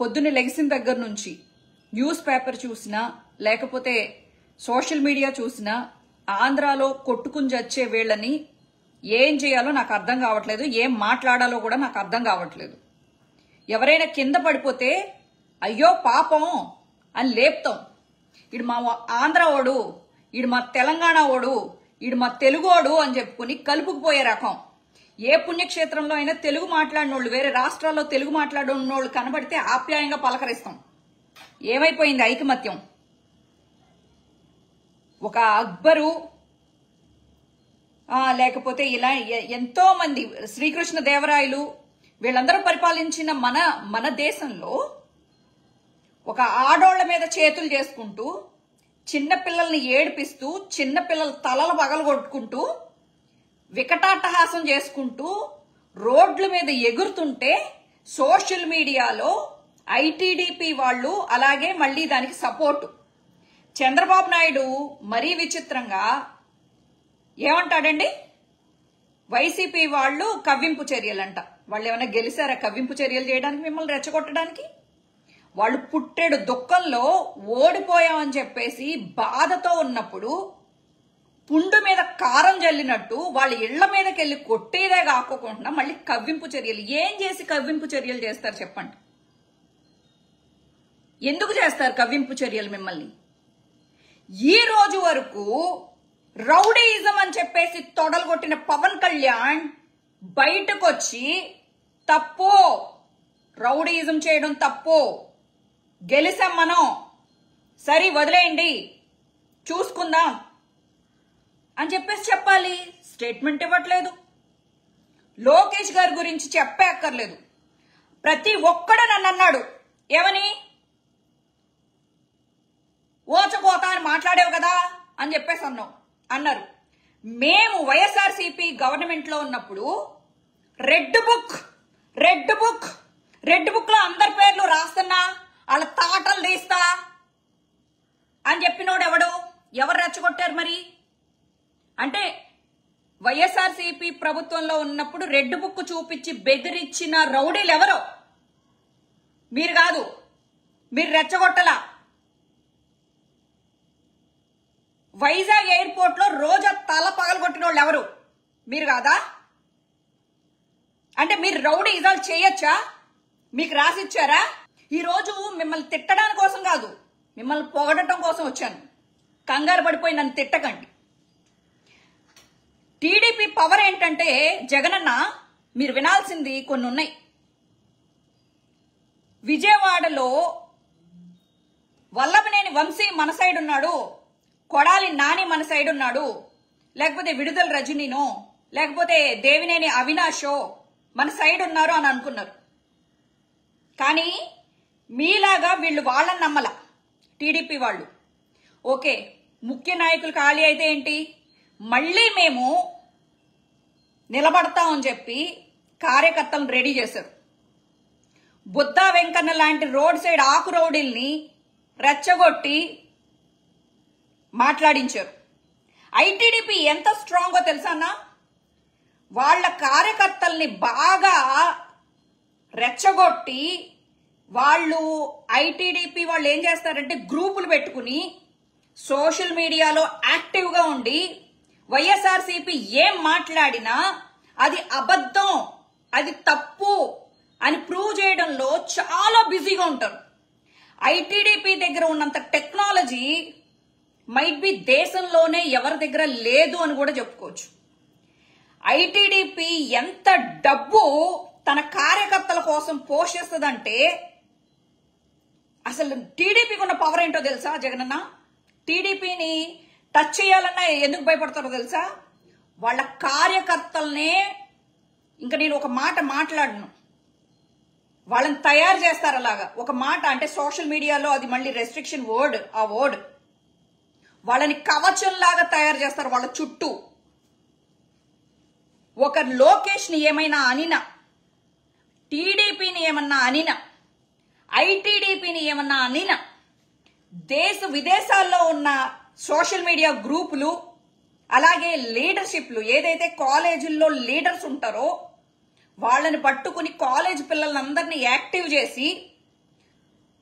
పొద్దున్న లెగిసిన దగ్గర నుంచి న్యూస్ పేపర్ చూసినా లేకపోతే సోషల్ మీడియా చూసినా ఆంధ్రాలో కొట్టుకుని చచ్చే వీళ్ళని ఏం చేయాలో నాకు అర్థం కావట్లేదు, ఏం మాట్లాడాలో కూడా నాకు అర్థం కావట్లేదు. ఎవరైనా కింద పడిపోతే అయ్యో పాపం అని లేపుతాం. ఇడు మా ఆంధ్ర ఓడు, ఇడు మా తెలంగాణ ఓడు, ఇడు మా తెలుగోడు అని చెప్పుకుని కలుపుకుపోయే రకం. ఏ పుణ్యక్షేత్రంలో అయినా తెలుగు మాట్లాడినోళ్ళు, వేరే రాష్ట్రాల్లో తెలుగు మాట్లాడినోళ్ళు కనబడితే ఆప్యాయంగా పలకరిస్తాం. ఏమైపోయింది ఐకమత్యం? ఒక అక్బరు లేకపోతే ఇలా ఎంతో మంది శ్రీకృష్ణ దేవరాయలు వీళ్ళందరూ పరిపాలించిన మన దేశంలో ఒక ఆడోళ్ల మీద చేతులు చేసుకుంటూ, చిన్నపిల్లల్ని ఏడిపిస్తూ, చిన్నపిల్లల తలలు పగలగొట్టుకుంటూ, వికటాట్టహాసం చేసుకుంటూ రోడ్ల మీద ఎగురుతుంటే సోషల్ మీడియాలో ఐటీడీపీ వాళ్ళు అలాగే మళ్ళీ దానికి సపోర్టు. చంద్రబాబు నాయుడు మరీ విచిత్రంగా ఏమంటాడండి, వైసీపీ వాళ్ళు కవ్వింపు చర్యలంట. వాళ్ళు ఏమైనా గెలిచారా కవ్వింపు చర్యలు చేయడానికి, మిమ్మల్ని రెచ్చగొట్టడానికి? వాళ్ళు పుట్టెడు దుఃఖంలో ఓడిపోయామని చెప్పేసి బాధతో ఉన్నప్పుడు పుండు మీద కారం జల్లినట్టు వాళ్ళ ఇళ్ల మీదకి వెళ్ళి కొట్టేదే కాకోకుండా మళ్ళీ కవ్వింపు చర్యలు. ఏం చేసి కవ్వింపు చర్యలు చేస్తారు చెప్పండి? ఎందుకు చేస్తారు కవ్వింపు చర్యలు మిమ్మల్ని? ఈ రోజు వరకు రౌడీయిజం అని చెప్పేసి తొడలు కొట్టిన పవన్ కళ్యాణ్ బయటకు వచ్చి తప్పు, రౌడీయిజం చేయడం తప్పు, గెలిసాం మనం, సరే వదిలేయండి చూసుకుందాం అని చెప్పేసి చెప్పాలి. స్టేట్మెంట్ ఇవ్వట్లేదు. లోకేష్ గారి గురించి చెప్పే అక్కర్లేదు. ప్రతి ఒక్కడు నన్ను అన్నాడు, ఏమని ఓచకోత అని మాట్లాడేవు కదా అని చెప్పేసి అన్నారు. మేము వైఎస్ఆర్సీపీ గవర్నమెంట్ లో ఉన్నప్పుడు రెడ్ బుక్ లో అందరి పేర్లు రాస్తున్నా, వాళ్ళ తాటలు తీస్తా అని చెప్పినోడు ఎవరు రెచ్చగొట్టారు మరి? అంటే వైఎస్ఆర్సీపీ ప్రభుత్వంలో ఉన్నప్పుడు రెడ్ బుక్ చూపించి బెదిరించిన రౌడీలు ఎవరో? మీరు కాదు, మీరు రెచ్చగొట్టలా. వైజాగ్ ఎయిర్పోర్ట్ లో రోజా తల పగలగొట్టిన వాళ్ళు ఎవరు? మీరు కాదా? అంటే మీరు రౌడీ ఇజాలు చేయొచ్చా? మీకు రాసిచ్చారా? ఈ రోజు మిమ్మల్ని తిట్టడానికి కోసం కాదు, మిమ్మల్ని పొగడటం కోసం వచ్చాను. కంగారు పడిపోయి నన్ను తిట్టకండి. టీడీపీ పవర్ ఏంటంటే, జగనన్న మీరు వినాల్సింది కొన్ని ఉన్నాయి. విజయవాడలో వల్లభనేని వంశీ మన సైడ్ ఉన్నాడు, కొడాలి నాని మన సైడ్ ఉన్నాడు, లేకపోతే విడుదల రజనీనో లేకపోతే దేవినేని అవినాషో మన సైడ్ ఉన్నారు అని అనుకున్నారు. కానీ మీలాగా వీళ్ళు వాళ్ళని నమ్మల. టీడీపీ వాళ్ళు ఓకే ముఖ్య నాయకులు ఖాళీ అయితే ఏంటి, మళ్ళీ మేము నిలబడతామని చెప్పి కార్యకర్తలను రెడీ చేశారు. బుద్ధా వెంకన్న లాంటి రోడ్ సైడ్ ఆకు రౌడీల్ని రెచ్చగొట్టి మాట్లాడించారు. ఐటీడీపీ ఎంత స్ట్రాంగో తెలుసా అన్న? వాళ్ళ కార్యకర్తల్ని బాగా రెచ్చగొట్టి వాళ్ళు ఐటీడీపీ వాళ్ళు ఏం చేస్తారంటే గ్రూపులు పెట్టుకుని సోషల్ మీడియాలో యాక్టివ్ గా ఉండి వైఎస్ఆర్సీపీ ఏం మాట్లాడినా అది అబద్ధం, అది తప్పు అని ప్రూవ్ చేయడంలో చాలా బిజీగా ఉంటారు. ఐటీడీపీ దగ్గర ఉన్నంత టెక్నాలజీ మైట్ బి దేశంలోనే ఎవరి దగ్గర లేదు అని కూడా చెప్పుకోవచ్చు. ఐటీడీపీ ఎంత డబ్బు తన కార్యకర్తల కోసం పోషిస్తుందంటే, అసలు టీడీపీకి ఉన్న పవర్ ఏంటో తెలుసా జగనన్న? టీడీపీని టచ్ చేయాలన్నా ఎందుకు భయపడతారో తెలుసా? వాళ్ళ కార్యకర్తలనే, ఇంకా నేను ఒక మాట మాట్లాడను, వాళ్ళని తయారు చేస్తారు అలాగా. ఒక మాట అంటే సోషల్ మీడియాలో అది మళ్ళీ రెస్ట్రిక్షన్ వర్డ్, ఆ వర్డ్ వాళ్ళని కవచంలాగా తయారు చేస్తారు. వాళ్ళ చుట్టూ ఒక లోకేష్ ని ఏమైనా అనినా, టీడీపీని ఏమన్నా అనినా, ఐటీడీపీని ఏమన్నా అనినా, దేశ విదేశాల్లో ఉన్న సోషల్ మీడియా గ్రూపులు అలాగే లీడర్షిప్లు ఏదైతే కాలేజీల్లో లీడర్స్ ఉంటారో వాళ్ళని పట్టుకుని కాలేజ్ పిల్లలందరినీ యాక్టివ్ చేసి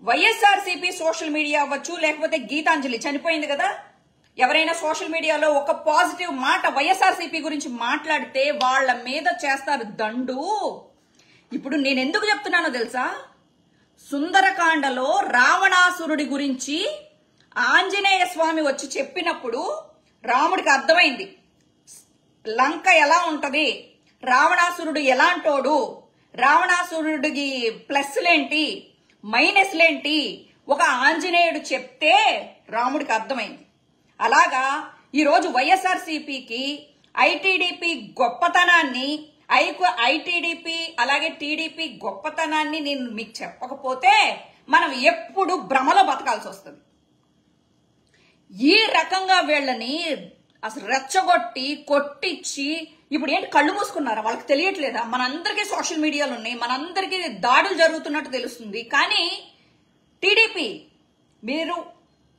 వైఎస్ఆర్సీపీ సోషల్ మీడియా అవ్వచ్చు, లేకపోతే గీతాంజలి చనిపోయింది కదా, ఎవరైనా సోషల్ మీడియాలో ఒక పాజిటివ్ మాట వైఎస్ఆర్సీపీ గురించి మాట్లాడితే వాళ్ళ మీద చేస్తారు దండు. ఇప్పుడు నేను ఎందుకు చెప్తున్నానో తెలుసా? సుందరకాండలో రావణాసురుడి గురించి ఆంజనేయ స్వామి వచ్చి చెప్పినప్పుడు రాముడికి అర్థమైంది లంక ఎలా ఉంటది, రావణాసురుడు ఎలాంటోడు, రావణాసురుడికి ప్లస్లేంటి మైనస్లేంటి ఒక ఆంజనేయుడు చెప్తే రాముడికి అర్థమైంది. అలాగా ఈరోజు వైఎస్ఆర్సీపీకి ఐటీడీపీ గొప్పతనాన్ని, ఐటీడీపీ అలాగే టీడీపీ గొప్పతనాన్ని నేను మీకు చెప్పకపోతే మనం ఎప్పుడు భ్రమలో బతకాల్సి వస్తుంది. ఈ రకంగా వీళ్ళని అసలు రెచ్చగొట్టి కొట్టించి ఇప్పుడు ఏంటి కళ్ళు మూసుకున్నారా? వాళ్ళకి తెలియట్లేదా? మనందరికీ సోషల్ మీడియాలు ఉన్నాయి, మనందరికీ దాడులు జరుగుతున్నట్టు తెలుస్తుంది. కానీ టీడీపీ మీరు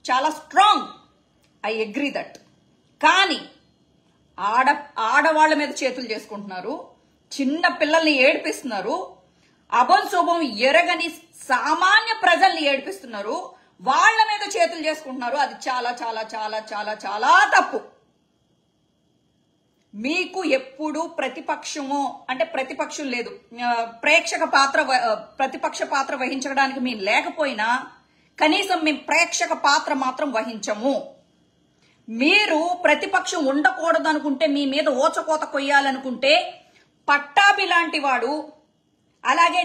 చాలా స్ట్రాంగ్, ఐ అగ్రీ దట్. కానీ ఆడవాళ్ల మీద చేతులు చేసుకుంటున్నారు, చిన్న పిల్లల్ని ఏడిపిస్తున్నారు, అభం శుభం ఎరగని సామాన్య ప్రజల్ని ఏడిపిస్తున్నారు, వాళ్ళ మీద చేతులు చేసుకుంటున్నారు. అది చాలా చాలా చాలా చాలా చాలా తప్పు. మీకు ఎప్పుడు ప్రతిపక్షము అంటే ప్రతిపక్షం లేదు, ప్రతిపక్ష పాత్ర వహించడానికి మేము లేకపోయినా కనీసం మేము ప్రేక్షక పాత్ర మాత్రం వహించము. మీరు ప్రతిపక్షం ఉండకూడదు అనుకుంటే, మీ మీద ఓచకోత కొయ్యాలనుకుంటే పట్టాభి లాంటి వాడు, అలాగే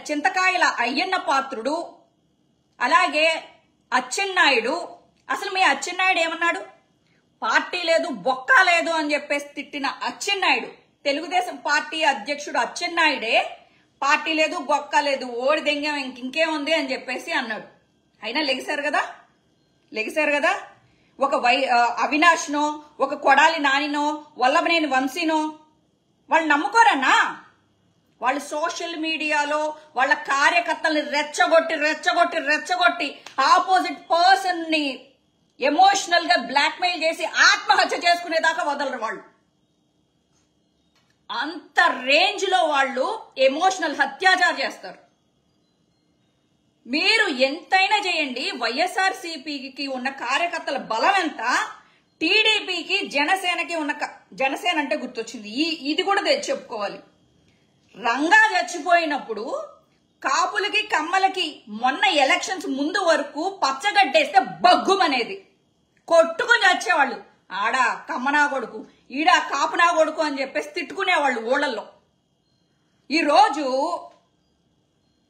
చింతకాయల అయ్యన్న పాత్రుడు, అలాగే అచ్చెన్నాయుడు. అసలు మీ అచ్చెన్నాయుడు ఏమన్నాడు? పార్టీ లేదు బొక్క లేదు అని చెప్పేసి తిట్టిన అచ్చెన్నాయుడు, తెలుగుదేశం పార్టీ అధ్యక్షుడు అచ్చెన్నాయుడే పార్టీ లేదు బొక్క లేదు ఓడి దెంగం ఇంకేముంది అని చెప్పేసి అన్నాడు. అయినా లెగిశారు కదా. ఒక అవినాష్నో, ఒక కొడాలి నానినో, వల్లభనేని వంశీనో వాళ్ళు నమ్ముకోరన్నా? వాళ్ళు సోషల్ మీడియాలో వాళ్ళ కార్యకర్తల్ని రెచ్చగొట్టి ఆపోజిట్ పర్సన్ ని ఎమోషనల్ గా బ్లాక్మెయిల్ చేసి ఆత్మహత్య చేసుకునేదాకా వదలరు వాళ్ళు. అంత రేంజ్ లో వాళ్ళు ఎమోషనల్ అత్యాచారం చేస్తారు. మీరు ఎంతైనా చేయండి, వైఎస్ఆర్సీపీకి ఉన్న కార్యకర్తల బలం ఎంత, టీడీపీకి జనసేనకి ఉన్న జనసేన అంటే గుర్తొచ్చింది, ఇది కూడా చెప్పుకోవాలి. రంగా చచ్చిపోయినప్పుడు కాపులకి కమ్మలకి మొన్న ఎలక్షన్స్ ముందు వరకు పచ్చగడ్డేస్తే బగ్గుమనేది, కొట్టుకుని వచ్చేవాళ్ళు. ఆడ కమ్మనా కొడుకు, ఈడ కాపునా కొడుకు అని చెప్పేసి తిట్టుకునేవాళ్ళు ఊళ్ళల్లో. ఈరోజు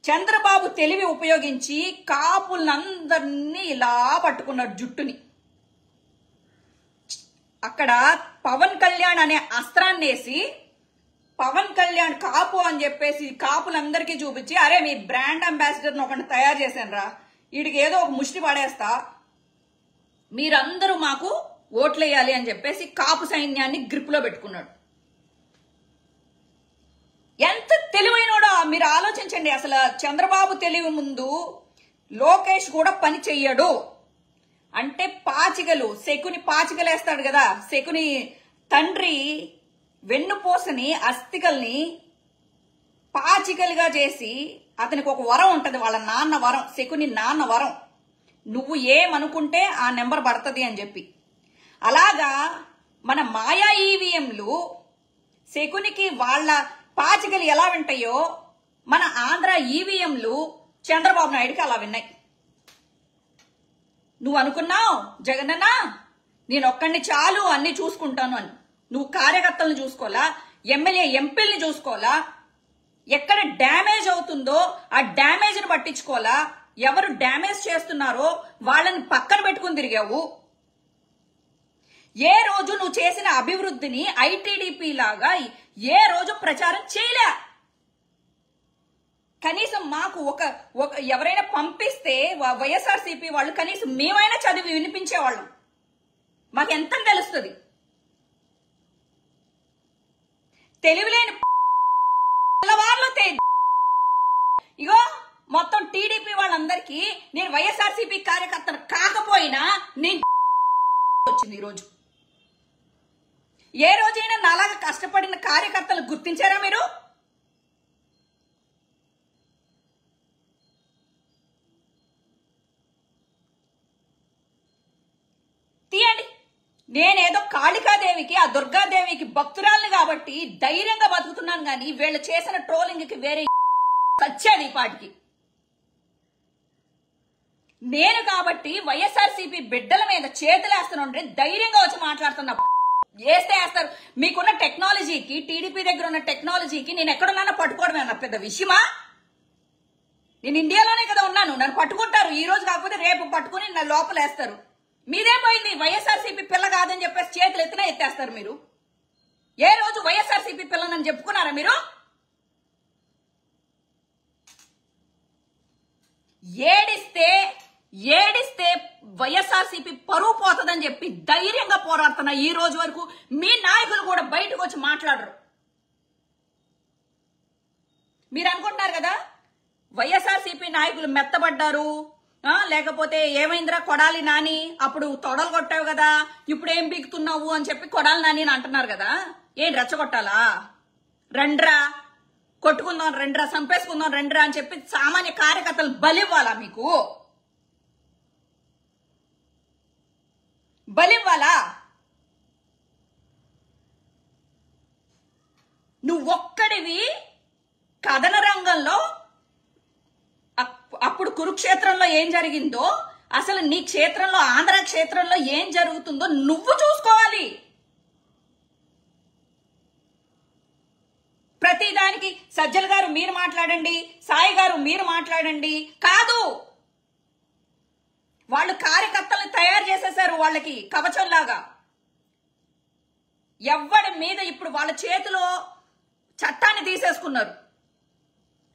చంద్రబాబు తెలివి ఉపయోగించి కాపులందరినీ ఇలా పట్టుకున్నాడు జుట్టుని. అక్కడ పవన్ కళ్యాణ్ అనే అస్త్రాన్ని వేసి, పవన్ కళ్యాణ్ కాపు అని చెప్పేసి కాపులందరికీ చూపించి, అరే మీ బ్రాండ్ అంబాసిడర్ ఒకటి తయారు చేశాను రా, వీడికి ఏదో ఒక ముష్టి పడేస్తా, మీరందరూ మాకు ఓట్లేయాలి అని చెప్పేసి కాపు సైన్యాన్ని గ్రిప్ లో పెట్టుకున్నాడు. ఎంత తెలివైనోడో మీరు ఆలోచించండి. అసలు చంద్రబాబు తెలివి ముందు లోకేష్ కూడా పని చెయ్యడు. అంటే శకుని పాచికలేస్తాడు కదా, శకుని తండ్రి వెన్నుపోసని అస్థికల్ని పాచికలుగా చేసి, అతనికి ఒక వరం ఉంటది, వాళ్ళ నాన్న వరం, శకుని నాన్న వరం, నువ్వు ఏమనుకుంటే ఆ నెంబర్ పడుతుంది అని చెప్పి. అలాగా మన మాయా ఈవీఎంలు శకునికి వాళ్ళ పాచికలు ఎలా వింటాయో మన ఆంధ్ర ఈవీఎంలు చంద్రబాబు నాయుడుకి అలా విన్నాయి. నువ్వు అనుకున్నావు జగనన్న నేను ఒక్కడిని చాలు అన్ని చూసుకుంటాను అని. నువ్వు కార్యకర్తలను చూసుకోవాలా, ఎమ్మెల్యే ఎంపీల్ని చూసుకోవాలా, ఎక్కడ డ్యామేజ్ అవుతుందో ఆ డ్యామేజ్ ని పట్టించుకోవాలా, ఎవరు డ్యామేజ్ చేస్తున్నారో వాళ్ళని పక్కన పెట్టుకుని తిరిగావు. ఏ రోజు నువ్వు చేసిన అభివృద్ధిని ఐటీడీపీ లాగా ఏ రోజు ప్రచారం చేయలే. కనీసం మాకు ఒక ఎవరైనా పంపిస్తే వైఎస్ఆర్సీపీ వాళ్ళు కనీసం మేమైనా చదివి వినిపించేవాళ్ళం, మాకు ఎంత తెలుస్తుంది. తెలివిలేని ఇగో మొత్తం టీడీపీ వాళ్ళందరికీ నేను వైఎస్ఆర్సీపీ కార్యకర్తను కాకపోయినా నేను వచ్చింది. ఈరోజు ఏ రోజైనా నాలాగా కష్టపడిన కార్యకర్తలు గుర్తించారా మీరు? దుర్గాదేవికి భక్తురాల్ని కాబట్టి ధైర్యంగా బతుకుతున్నాను గాని వీళ్ళు చేసిన ట్రోలింగ్ కి వేరే సచ్చేది ఈ పాటికి. నేను కాబట్టి వైఎస్ఆర్సీపీ బిడ్డల మీద చేతులేస్తాను ధైర్యంగా వచ్చి మాట్లాడుతున్నా. వేస్తే వేస్తారు. మీకున్న టెక్నాలజీకి, టీడీపీ దగ్గర ఉన్న టెక్నాలజీకి నేను ఎక్కడున్నానో పట్టుకోవడమే నా పెద్ద విషయమా? నేను ఇండియాలోనే కదా ఉన్నాను. నన్ను పట్టుకుంటారు. ఈ రోజు కాకపోతే రేపు పట్టుకుని నా లోపలేస్తారు. మీరేం పోయింది? వైఎస్ఆర్సీపీ పిల్ల కాదని చెప్పేసి చేతులు ఎత్తినా ఎత్తేస్తారు మీరు. ఏ రోజు వైఎస్ఆర్సీపీ పిల్లనని చెప్పుకున్నారా మీరు? ఏడిస్తే వైఎస్ఆర్సీపీ పరువు పోతుందని చెప్పి ధైర్యంగా పోరాడుతున్నా. ఈ రోజు వరకు మీ నాయకులు కూడా బయటకు వచ్చి మాట్లాడరు. మీరు అనుకుంటున్నారు కదా వైఎస్ఆర్సీపీ నాయకులు మెత్తబడ్డారు, లేకపోతే ఏమైందిరా కొడాలి నాని, అప్పుడు తొడలు కొట్టావు కదా, ఇప్పుడు ఏం పీకుతున్నావు అని చెప్పి కొడాలి నాని అని అంటున్నారు కదా. ఏం రెచ్చగొట్టాలా? రండ్రా కొట్టుకుందాం, రండ్రా చంపేసుకుందాం, రండ్రా అని చెప్పి సామాన్య కార్యకర్తలు బలివ్వాలా? మీకు బలివ్వాలా? నువ్వొక్కడివి కథన రంగంలో అప్పుడు కురుక్షేత్రంలో ఏం జరిగిందో, అసలు నీ క్షేత్రంలో, ఆంధ్ర క్షేత్రంలో ఏం జరుగుతుందో నువ్వు చూసుకోవాలి. ప్రతిదానికి సజ్జల్ గారు మీరు మాట్లాడండి, సాయి గారు మీరు మాట్లాడండి కాదు. వాళ్ళు కార్యకర్తల్ని తయారు చేసేశారు వాళ్ళకి కవచంలాగా. ఎవ్వడి మీద ఇప్పుడు వాళ్ళ చేతిలో చట్టాన్ని తీసేసుకున్నారు.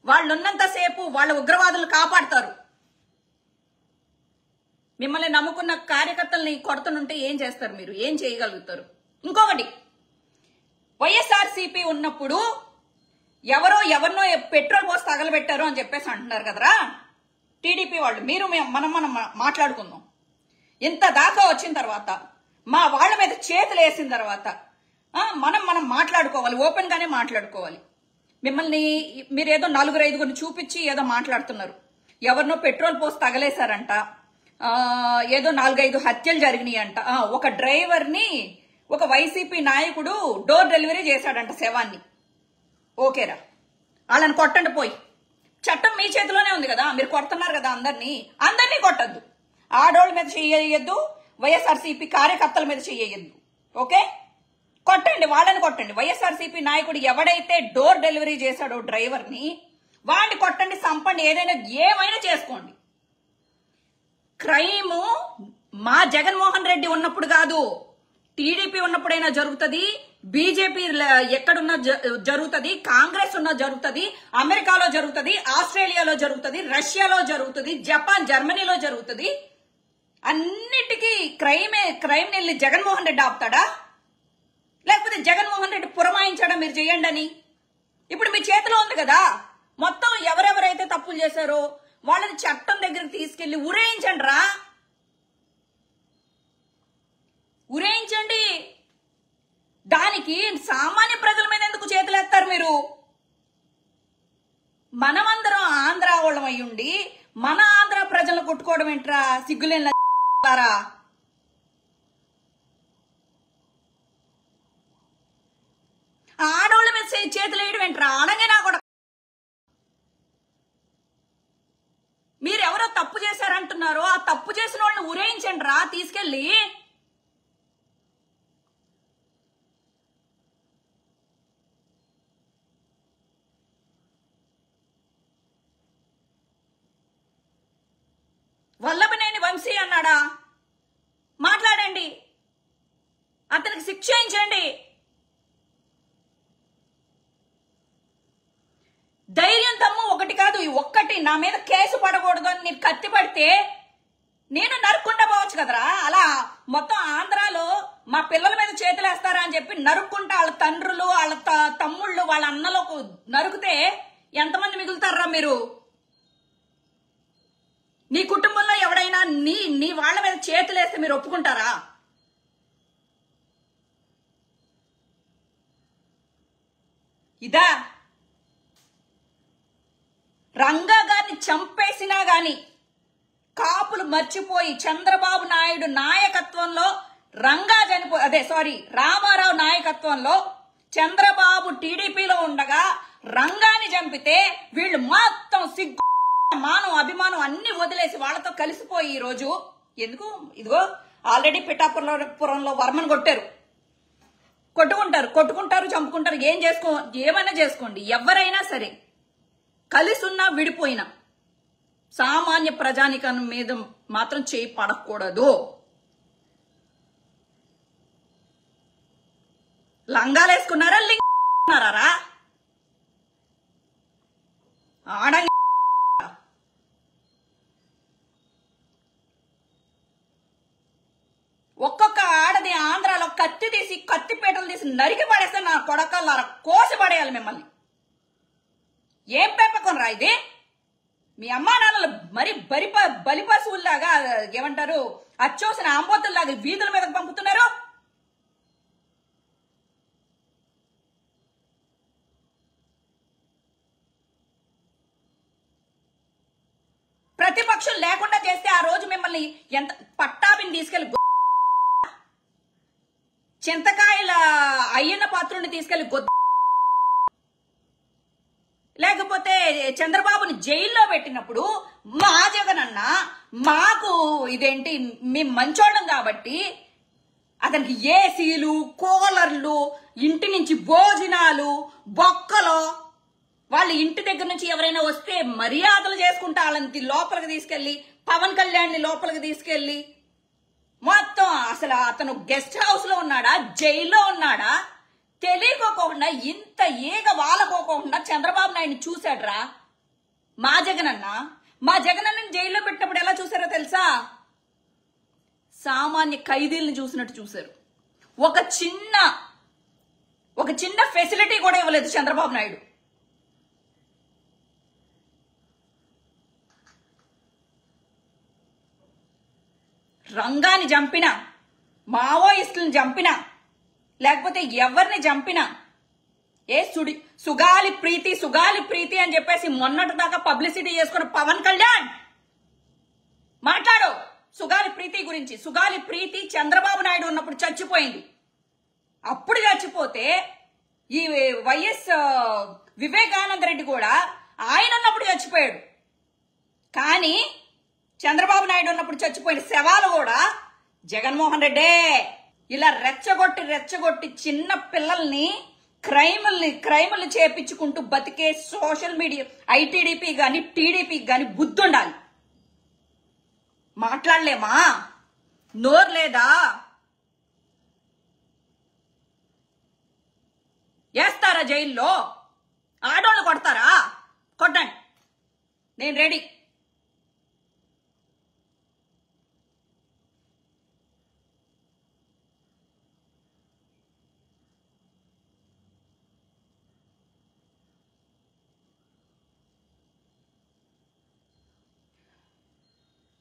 వాళ్ళున్నంతసేపు వాళ్ళ ఉగ్రవాదులు కాపాడతారు. మిమ్మల్ని నమ్ముకున్న కార్యకర్తల్ని కొడుతుంటే ఏం చేస్తారు మీరు? ఏం చేయగలుగుతారు? ఇంకొకటి, వైఎస్ఆర్సీపీ ఉన్నప్పుడు ఎవరినో పెట్రోల్ పోసి తగలబెట్టారు అని చెప్పేసి అంటున్నారు కదరా టీడీపీ వాళ్ళు. మీరు మనం మాట్లాడుకుందాం. ఇంత దాకా వచ్చిన తర్వాత, మా వాళ్ళ మీద చేతులు వేసిన తర్వాత మనం మాట్లాడుకోవాలి, ఓపెన్ గానే మాట్లాడుకోవాలి. మిమ్మల్ని మీరేదో 4-5 చూపించి ఏదో మాట్లాడుతున్నారు. ఎవరినో పెట్రోల్ పోసి తగలేశారంట, ఏదో 4-5 హత్యలు జరిగినాయి అంట. ఒక డ్రైవర్ని ఒక వైసీపీ నాయకుడు డోర్ డెలివరీ చేశాడంట శవాన్ని. ఓకేరా, వాళ్ళని కొట్టండి పోయి. చట్టం మీ చేతిలోనే ఉంది కదా, మీరు కొడుతున్నారు కదా అందరినీ కొట్టద్దు. ఆడోళ్ళ మీద చెయ్యొద్దు, వైఎస్ఆర్సీపీ కార్యకర్తల మీద చెయ్యొద్దు. ఓకే, కొట్టండి, వాళ్ళని కొట్టండి. వైఎస్ఆర్సీపీ నాయకుడు ఎవడైతే డోర్ డెలివరీ చేశాడో డ్రైవర్ని, వాడిని కొట్టండి, చంపండి, ఏమైనా చేసుకోండి. క్రైమ్ మా జగన్మోహన్ రెడ్డి ఉన్నప్పుడు కాదు, టీడీపీ ఉన్నప్పుడైనా జరుగుతుంది, బీజేపీ ఎక్కడున్నా జరుగుతుంది, కాంగ్రెస్ ఉన్నా జరుగుతుంది, అమెరికాలో జరుగుతుంది, ఆస్ట్రేలియాలో జరుగుతుంది, రష్యాలో జరుగుతుంది, జపాన్ జర్మనీలో జరుగుతుంది. అన్నిటికీ క్రైమ్ వెళ్ళి జగన్మోహన్ రెడ్డి ఆపుతాడా? లేకపోతే జగన్మోహన్ రెడ్డి పురమాయించాడా మీరు చేయండి అని? ఇప్పుడు మీ చేతిలో ఉంది కదా. మొత్తం ఎవరెవరైతే తప్పులు చేశారో వాళ్ళని చట్టం దగ్గరికి తీసుకెళ్లి ఉరేయించండి రా, ఉరేయించండి. దానికి సామాన్య ప్రజల మీద ఎందుకు చేతులేస్తారు మీరు? మనమందరం ఆంధ్ర వాళ్ళం అయ్యుండి మన ఆంధ్ర ప్రజలను కొట్టుకోవడం ఏంట్రా? సిగ్గులేని ఆడోళ్ళ మీద చేతులు వేయడం ఏంట్రా? అనగా నా కూడా మీరెవరో తప్పు చేశారంటున్నారో ఆ తప్పు చేసిన వాళ్ళని ఉరేయించండి రా తీసుకెళ్ళి. వల్లభనేని వంశీ అన్నాడా? మాట్లాడండి, అతనికి శిక్ష చేయించండి. ధైర్యం తమ్ము ఒకటి కాదు, ఒక్కటి నా మీద కేసు పడకూడదు అని నేను కత్తి పడితే నేను నరుక్కుండా పోవచ్చు కదరా. అలా మొత్తం ఆంధ్రాలో మా పిల్లల మీద చేతులేస్తారా అని చెప్పి నరుక్కుంటా వాళ్ళ తండ్రులు, వాళ్ళ తమ్ముళ్ళు, వాళ్ళ అన్నలకు నరుకుతే ఎంతమంది మిగులుతారా మీరు? నీ కుటుంబంలో ఎవడైనా నీ వాళ్ళ మీద చేతులేస్తే మీరు ఒప్పుకుంటారా? ఇదా రంగా గారిని చంపేసినా గాని కాపులు మర్చిపోయి చంద్రబాబు నాయుడు నాయకత్వంలో రామారావు నాయకత్వంలో చంద్రబాబు టీడీపీలో ఉండగా రంగాన్ని చంపితే వీళ్ళు మొత్తం సిగ్గు మానం అభిమానం అన్ని వదిలేసి వాళ్ళతో కలిసిపోయి ఈ రోజు ఎందుకు ఇదిగో ఆల్రెడీ పిఠాపురంలో వర్మను కొట్టుకుంటారు చంపుకుంటారు. ఏమైనా చేసుకోండి. ఎవరైనా సరే కలిసి ఉన్నా విడిపోయినా సామాన్య ప్రజానికం మీద మాత్రం చేయి పడకూడదు. లంగాలేసుకున్నారా లింగారా ఆడంగి ఒక్కొక్క ఆడది ఆంధ్రాలో కత్తిపీటలు తీసి నరికి పడేస్తే నా కొడకల్లారా కోసి పడేయాలి మిమ్మల్ని. ఏం పెంపకం రా ఇది? మీ అమ్మా నాన్నలు మరి బలిపశువుల్లాగా ఏమంటారు అచ్చోసిన ఆంబోతుల్లాగా వీధుల మీద పంపుతున్నారు. ప్రతిపక్షం లేకుండా చేస్తే ఆ రోజు మిమ్మల్ని ఎంత పట్టాభిని తీసుకెళ్లి చింతకాయల అయ్యన్న పాత్రుని తీసుకెళ్లి లేకపోతే చంద్రబాబుని జైల్లో పెట్టినప్పుడు మా జగనన్న మాకు ఇదేంటి మేము మంచోళ్ళం కాబట్టి అతనికి ఏసీలు కూలర్లు ఇంటి నుంచి భోజనాలు బొక్కలు వాళ్ళ ఇంటి దగ్గర నుంచి ఎవరైనా వస్తే మర్యాదలు చేసుకుంటా వాళ్ళని లోపలికి తీసుకెళ్లి పవన్ కళ్యాణ్ ని లోపలికి తీసుకెళ్లి మొత్తం అసలు అతను గెస్ట్ హౌస్ లో ఉన్నాడా జైల్లో ఉన్నాడా తెలియకోకుండా ఇంత ఈగ వాలకోకుండా చంద్రబాబు నాయుడిని చూశాడ్రా మా జగనన్న జైల్లో పెట్టినప్పుడు ఎలా చూసారో తెలుసా? సామాన్య ఖైదీల్ని చూసినట్టు చూశారు. ఒక చిన్న ఫెసిలిటీ కూడా ఇవ్వలేదు చంద్రబాబు నాయుడు. రంగాన్ని చంపినా మావోయిస్టులను చంపినా లేకపోతే ఎవరిని చంపినా సుగాలి ప్రీతి అని చెప్పేసి మొన్నటి దాకా పబ్లిసిటీ చేసుకున్న పవన్ కళ్యాణ్ మాట్లాడు సుగాలి ప్రీతి గురించి. సుగాలి ప్రీతి చంద్రబాబు నాయుడు ఉన్నప్పుడు చచ్చిపోయింది. అప్పుడు చచ్చిపోతే ఈ వైఎస్ వివేకానంద రెడ్డి కూడా ఆయన ఉన్నప్పుడు చచ్చిపోయాడు. కానీ చంద్రబాబు నాయుడు ఉన్నప్పుడు చచ్చిపోయిన శవాలు కూడా జగన్మోహన్ రెడ్డే. ఇలా రెచ్చగొట్టి చిన్న పిల్లల్ని క్రైముల్ని చేపించుకుంటూ బతికే సోషల్ మీడియా ఐటీడీపీ గాని టీడీపీ గాని బుద్ధి ఉండాలి. మాట్లాడలేమా? నోరు లేదా? వేస్తారా జైల్లో? ఆడోళ్ళు కొడతారా? కొట్టండి, నేను రెడీ.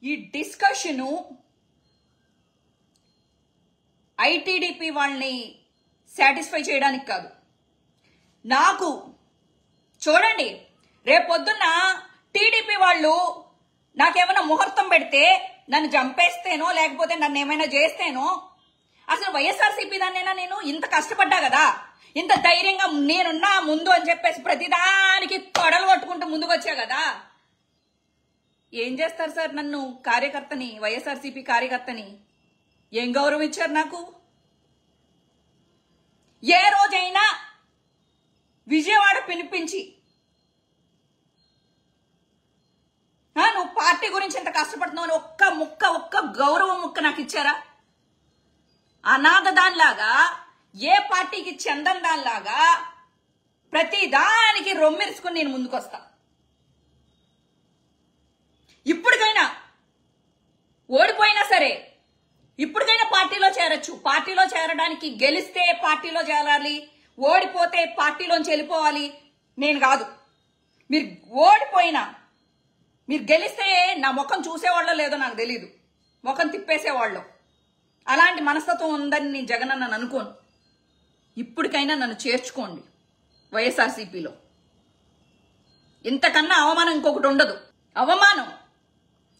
ఈ డిస్కషను ఐటీడీపీ వాళ్ళని సాటిస్ఫై చేయడానికి కాదు. నాకు చూడండి, రేపొద్దున్న టీడీపీ వాళ్ళు నాకేమైనా ముహూర్తం పెడితే నన్ను చంపేస్తేనో లేకపోతే నన్ను ఏమైనా చేస్తేనో అసలు వైఎస్ఆర్సీపీ దాన్నైనా నేను ఇంత కష్టపడ్డా కదా, ఇంత ధైర్యంగా నేనున్నా ముందు అని చెప్పేసి ప్రతిదానికి తొడలు కొట్టుకుంటూ ముందుకు వచ్చా కదా. ఏం చేస్తారు సార్? నన్ను కార్యకర్తని, వైఎస్ఆర్సీపీ కార్యకర్తని ఏం గౌరవం ఇచ్చారు నాకు? ఏ రోజైనా విజయవాడ పిలిపించి నువ్వు పార్టీ గురించి ఎంత కష్టపడుతున్నావు అని ఒక్క గౌరవం ముక్క నాకు ఇచ్చారా? అనాథ దానిలాగా, ఏ పార్టీకి చెందని దానిలాగా ప్రతి దానికి రొమ్మెరుచుకుని నేను ముందుకొస్తా. ఇప్పటికైనా ఓడిపోయినా సరే ఇప్పటికైనా పార్టీలో చేరొచ్చు. పార్టీలో చేరడానికి గెలిస్తే పార్టీలో చేరాలి, ఓడిపోతే పార్టీలోంచి వెళ్ళిపోవాలి నేను కాదు. మీరు ఓడిపోయినా మీరు గెలిస్తే నా ముఖం చూసేవాళ్ళో లేదో నాకు తెలీదు, ముఖం తిప్పేసేవాళ్ళు. అలాంటి మనస్తత్వం ఉందని నేను జగనన్న అనుకోను. ఇప్పటికైనా నన్ను చేర్చుకోండి వైఎస్ఆర్సీపీలో. ఇంతకన్నా అవమానం ఇంకొకటి ఉండదు. అవమానం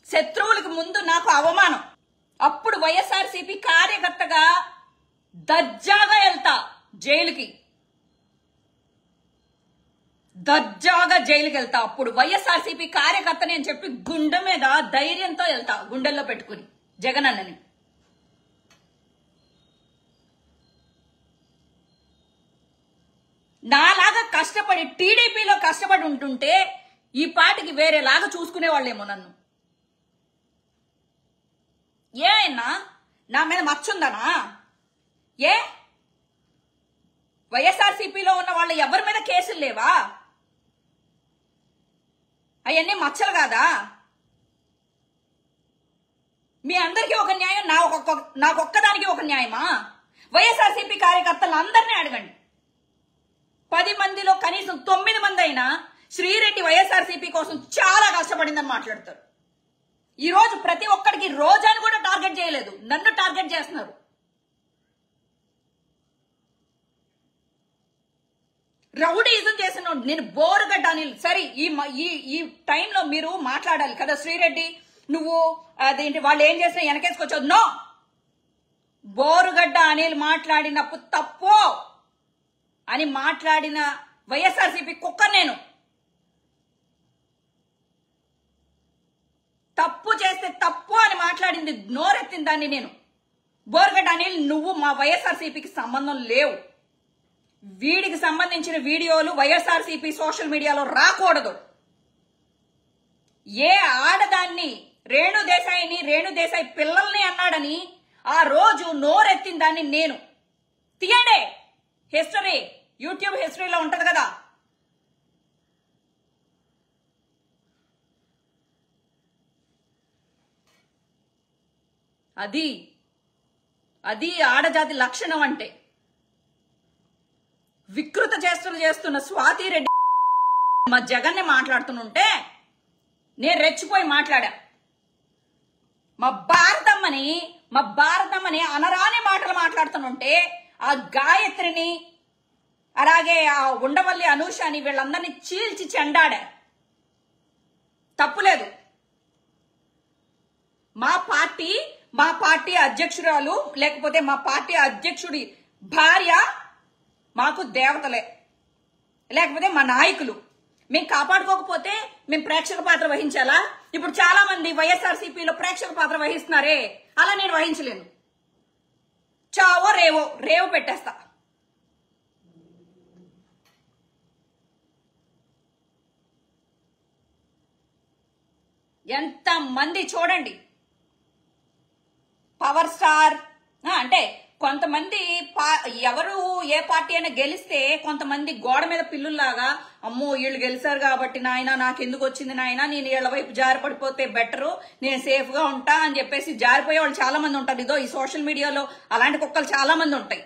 శత్రువులకు ముందు నాకు అవమానం. అప్పుడు వైఎస్ఆర్సీపీ కార్యకర్తగా దర్జాగా వెళ్తా జైలుకి, దర్జాగా జైలుకి వెళ్తా. అప్పుడు వైఎస్ఆర్సీపీ కార్యకర్తని అని చెప్పి గుండె మీద ధైర్యంతో వెళ్తా, గుండెల్లో పెట్టుకుని జగన్ అన్నని. నాలాగా కష్టపడి టీడీపీలో కష్టపడి ఉంటుంటే ఈ పాటికి వేరేలాగా చూసుకునేవాళ్ళేమో నన్ను. ఏనా నా మీద మచ్చుందనా? ఏ వైఎస్ఆర్సీపీలో ఉన్న వాళ్ళు ఎవరి మీద కేసులు లేవా? అవన్నీ మచ్చలు కాదా? మీ అందరికీ ఒక న్యాయం, నాకొక్కదానికి ఒక న్యాయమా? వైఎస్ఆర్సీపీ కార్యకర్తలు అందరినీ అడగండి. 10 మందిలో కనీసం 9 మంది అయినా శ్రీరెడ్డి వైఎస్ఆర్సీపీ కోసం చాలా కష్టపడిందని మాట్లాడతారు. ఈ రోజు ప్రతి ఒక్కడికి రోజాని కూడా టార్గెట్ చేయలేదు, నన్ను టార్గెట్ చేస్తున్నారు. రౌడీజం చేసిన నేను బోరుగడ్డ అనిల్. సరే ఈ టైంలో మీరు మాట్లాడాలి కదా, శ్రీరెడ్డి నువ్వు అదేంటి వాళ్ళు ఏం చేసినా వెనకేసుకొచ్చావు. నో, బోరుగడ్డ అనిల్ మాట్లాడినప్పుడు తప్పు అని మాట్లాడిన వైఎస్ఆర్సీపీ కుక్క నేను. తప్పు చేస్తే తప్పు అని మాట్లాడింది, నోరెత్తిన దాన్ని నేను. బోరుగడ్డ అనిల్ నువ్వు మా వైఎస్ఆర్సీపీకి సంబంధం లేవు. వీడికి సంబంధించిన వీడియోలు వైఎస్ఆర్సీపీ సోషల్ మీడియాలో రాకూడదు. ఏ ఆడదాన్ని రేణుదేశాయి పిల్లల్ని అన్నాడని ఆ రోజు నోరెత్తిన దాన్ని నేను. తీయండి, హిస్టరీ యూట్యూబ్ హిస్టరీలో ఉంటది కదా. అది ఆడజాతి లక్షణం అంటే. వికృత చేష్టలు చేస్తున్న స్వాతిరెడ్డి మా జగన్ని మాట్లాడుతుంటే నేను రెచ్చిపోయి మాట్లాడా. మా భారతమ్మని అనరాని మాటలు మాట్లాడుతుంటే ఆ గాయత్రిని అలాగే ఆ ఉండవల్లి అనూషని వీళ్ళందరినీ చీల్చి చెండాడా. తప్పులేదు. మా పార్టీ అధ్యక్షురాలు లేకపోతే మా పార్టీ అధ్యక్షుడి భార్య మాకు దేవతలే, లేకపోతే మా నాయకులు. మేము కాపాడుకోకపోతే మేము ప్రేక్షక పాత్ర వహించాలా? ఇప్పుడు చాలా మంది వైఎస్ఆర్సీపీలో ప్రేక్షక పాత్ర వహిస్తున్నారే, అలా నేను వహించలేను. చావో రేవో పెట్టేస్తా. ఎంత మంది చూడండి, పవర్ స్టార్ అంటే కొంతమంది ఎవరు ఏ పార్టీ అయినా గెలిస్తే కొంతమంది గోడ మీద పిల్లుల్లాగా అమ్మో వీళ్ళు గెలిచారు కాబట్టి నాయన నాకెందుకు వచ్చింది నాయన, నేను వీళ్ళ వైపు జారి పడిపోతే బెటరు, నేను సేఫ్ గా ఉంటా అని చెప్పేసి జారిపోయే వాళ్ళు చాలా మంది ఉంటారు. ఇదో ఈ సోషల్ మీడియాలో అలాంటి కుక్కలు చాలా మంది ఉంటాయి.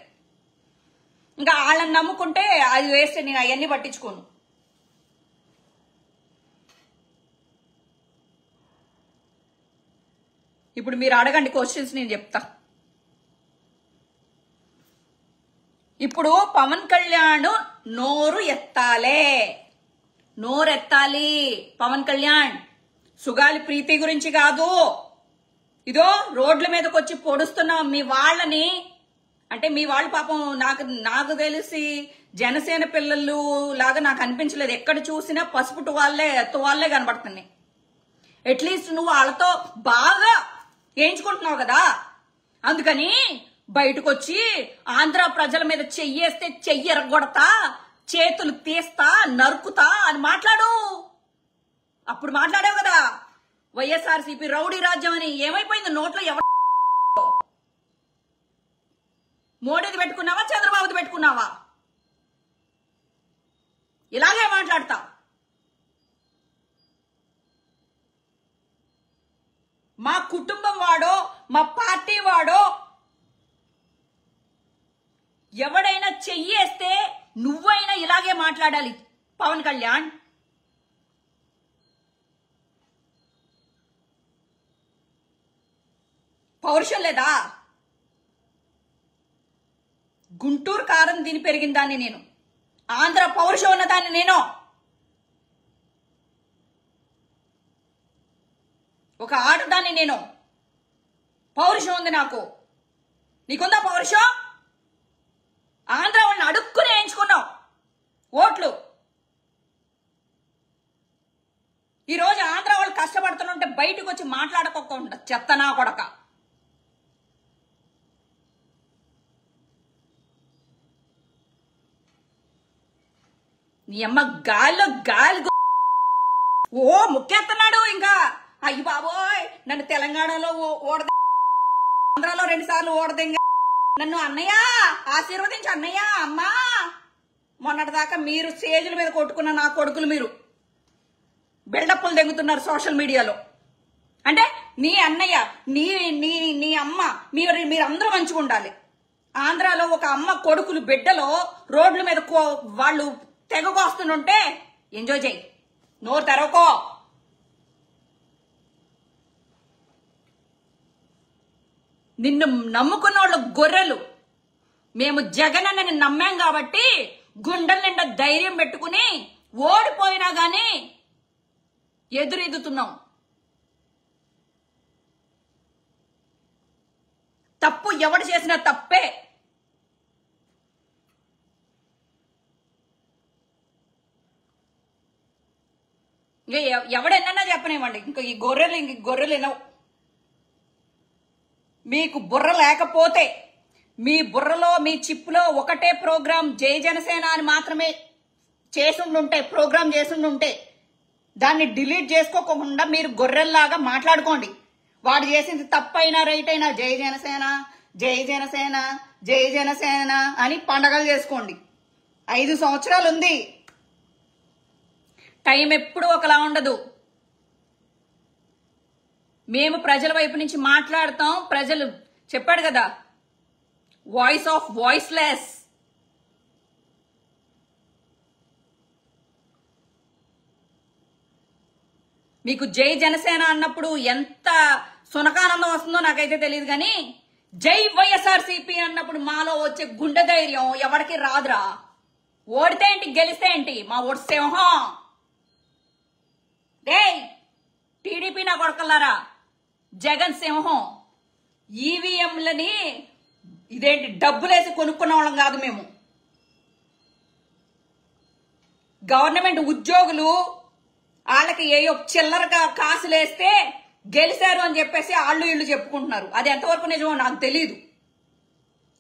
ఇంకా వాళ్ళని నమ్ముకుంటే అది వేస్తే నేను అవన్నీ పట్టించుకోను. ఇప్పుడు మీరు అడగండి క్వశ్చన్స్, నేను చెప్తా. ఇప్పుడు పవన్ కళ్యాణ్ నోరెత్తాలి. పవన్ కళ్యాణ్ సుగాలి ప్రీతి గురించి కాదు. ఇదో రోడ్ల మీదకి వచ్చి పొడుస్తున్న మీ వాళ్ళని, అంటే మీ వాళ్ళు పాపం నాకు తెలిసి జనసేన పిల్లలు లాగా నాకు అనిపించలేదు. ఎక్కడ చూసినా పసుపు తువాళ్లే కనబడుతున్నాయి. అట్లీస్ట్ నువ్వు వాళ్ళతో బాగా వేయించుకుంటున్నావు కదా, అందుకని బయటకు వచ్చి ఆంధ్ర ప్రజల మీద చెయ్యేస్తే చెయ్యి ఎరగొడతా, చేతులు తీస్తా, నరుకుతా అని మాట్లాడు. అప్పుడు మాట్లాడావు కదా వైఎస్ఆర్సీపీ రౌడీ రాజ్యం అని. ఏమైపోయింది నోట్లో? ఎవరు మోడీది పెట్టుకున్నావా, చంద్రబాబుది పెట్టుకున్నావా? ఇలాగే మాట్లాడతా. మా కుటుంబం వాడో మా పార్టీ వాడో ఎవడైనా చెయ్యేస్తే నువ్వైనా ఇలాగే మాట్లాడాలి పవన్ కళ్యాణ్. పౌరుషం లేదా? గుంటూరు కారం దీని పెరిగిన దాన్ని నేను, ఆంధ్ర పౌరుషం ఉన్న దాన్ని నేను. ఒక ఆడదాన్ని నేను. పౌరుషం ఉంది నాకు. నీకుందా పౌరుషం? ఆంధ్ర వాళ్ళని అడుక్కుని వేయించుకున్నావు ఓట్లు. ఈరోజు ఆంధ్ర వాళ్ళు కష్టపడుతుంటే బయటకు వచ్చి మాట్లాడుకోకుండా చెత్తనా కొడక. నీ అమ్మ గాలిలో గాలి ఓ ముక్కెత్తన్నాడు. ఇంకా అయ్యి బాబోయ్ నన్ను తెలంగాణలో ఓడద, ఆంధ్రాలో 2 సార్లు ఓడదెంగ, నన్ను అన్నయ్య ఆశీర్వదించు అన్నయ్య అమ్మా. మొన్నటిదాకా మీరు స్టేజ్ల మీద కొట్టుకున్న నా కొడుకులు మీరు బిల్డప్లు దెంగుతున్నారు సోషల్ మీడియాలో. అంటే నీ అన్నయ్య నీ నీ నీ అమ్మ మీరందరూ మంచిగా ఉండాలి. ఆంధ్రాలో ఒక అమ్మ కొడుకులు బిడ్డలో రోడ్ల మీద వాళ్ళు తెగకొస్తుంటే ఎంజాయ్ చేయి, నోరు తెరవకో. నిన్ను నమ్ముకున్న వాళ్ళు గొర్రెలు. మేము జగన్ అన్నని నమ్మాం కాబట్టి గుండెల నిండా ధైర్యం పెట్టుకుని ఓడిపోయినా గాని ఎదురెదుతున్నాం. తప్పు ఎవడు చేసినా తప్పే. ఎవడెన్నా చెప్పనివ్వండి, ఇంకా ఈ గొర్రెలు వినవు. మీకు బుర్ర లేకపోతే మీ బుర్రలో మీ చిప్పులో ఒకటే ప్రోగ్రాం జై జనసేన అని మాత్రమే ప్రోగ్రాం చేసుండుంటే దాన్ని డిలీట్ చేసుకోకుండా మీరు గొర్రెల్లాగా మాట్లాడుకోండి. వాడు చేసింది తప్పైనా రైట్ అయినా జై జనసేన జై జనసేన జై జనసేన అని పండగలు చేసుకోండి. 5 సంవత్సరాలు ఉంది. టైం ఎప్పుడూ ఒకలా ఉండదు. మేము ప్రజల వైపు నుంచి మాట్లాడతాం. ప్రజలు చెప్పాడు కదా, వాయిస్ ఆఫ్ వాయిస్లెస్. మీకు జై జనసేన అన్నప్పుడు ఎంత సునకానందం వస్తుందో నాకైతే తెలియదు, కానీ జై వైఎస్ఆర్సీపీ అన్నప్పుడు మాలో వచ్చే గుండె ధైర్యం ఎవరికి రాదురా. ఓడితే ఏంటి, గెలిస్తే ఏంటి, మా ఓటు సింహం. డే టీడీపీ నా కొడకల్లారా, జగన్ సింహం. ఈవీఎంలని ఇదేంటి డబ్బులేసి కొనుక్కున్న వాళ్ళం కాదు మేము. గవర్నమెంట్ ఉద్యోగులు వాళ్ళకి ఏయో చిల్లరగా కాసులేస్తే గెలిచారు అని చెప్పేసి వాళ్ళు ఇళ్ళు చెప్పుకుంటున్నారు. అది ఎంతవరకు నిజమో నాకు తెలీదు.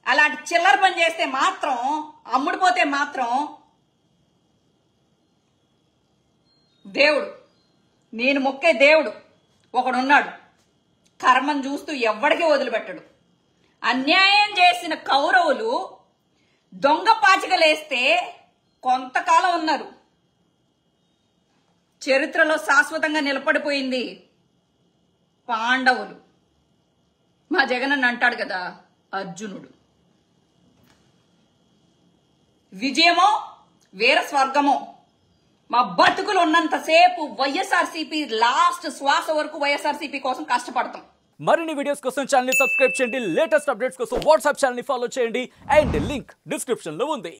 అలాంటి చిల్లర పని చేస్తే మాత్రం, అమ్ముడిపోతే మాత్రం దేవుడు, నేను మొక్కే దేవుడు ఒకడున్నాడు. కర్మను చూస్తూ ఎవ్వడికి వదిలిపెట్టడు. అన్యాయం చేసిన కౌరవులు దొంగ పాచికలేస్తే కొంతకాలం ఉన్నారు. చరిత్రలో శాశ్వతంగా నిలబడిపోయింది పాండవులు. మా జగన్ అని అంటాడు కదా అర్జునుడు. విజయమో వీర స్వర్గమో. మా బతుకులు ఉన్నంతసేపు వైఎస్ఆర్సీపీ లాస్ట్ శ్వాస వరకు వైఎస్ఆర్సీపీ కోసం కష్టపడతాం. మరిన్ని వీడియోస్ కోసం ఛానల్ ని సబ్స్క్రైబ్ చేయండి. లేటెస్ట్ అప్డేట్స్ కోసం వాట్సాప్ ఛానల్ ని ఫాలో చేయండి. అండ్ లింక్ డిస్క్రిప్షన్ లో ఉంది.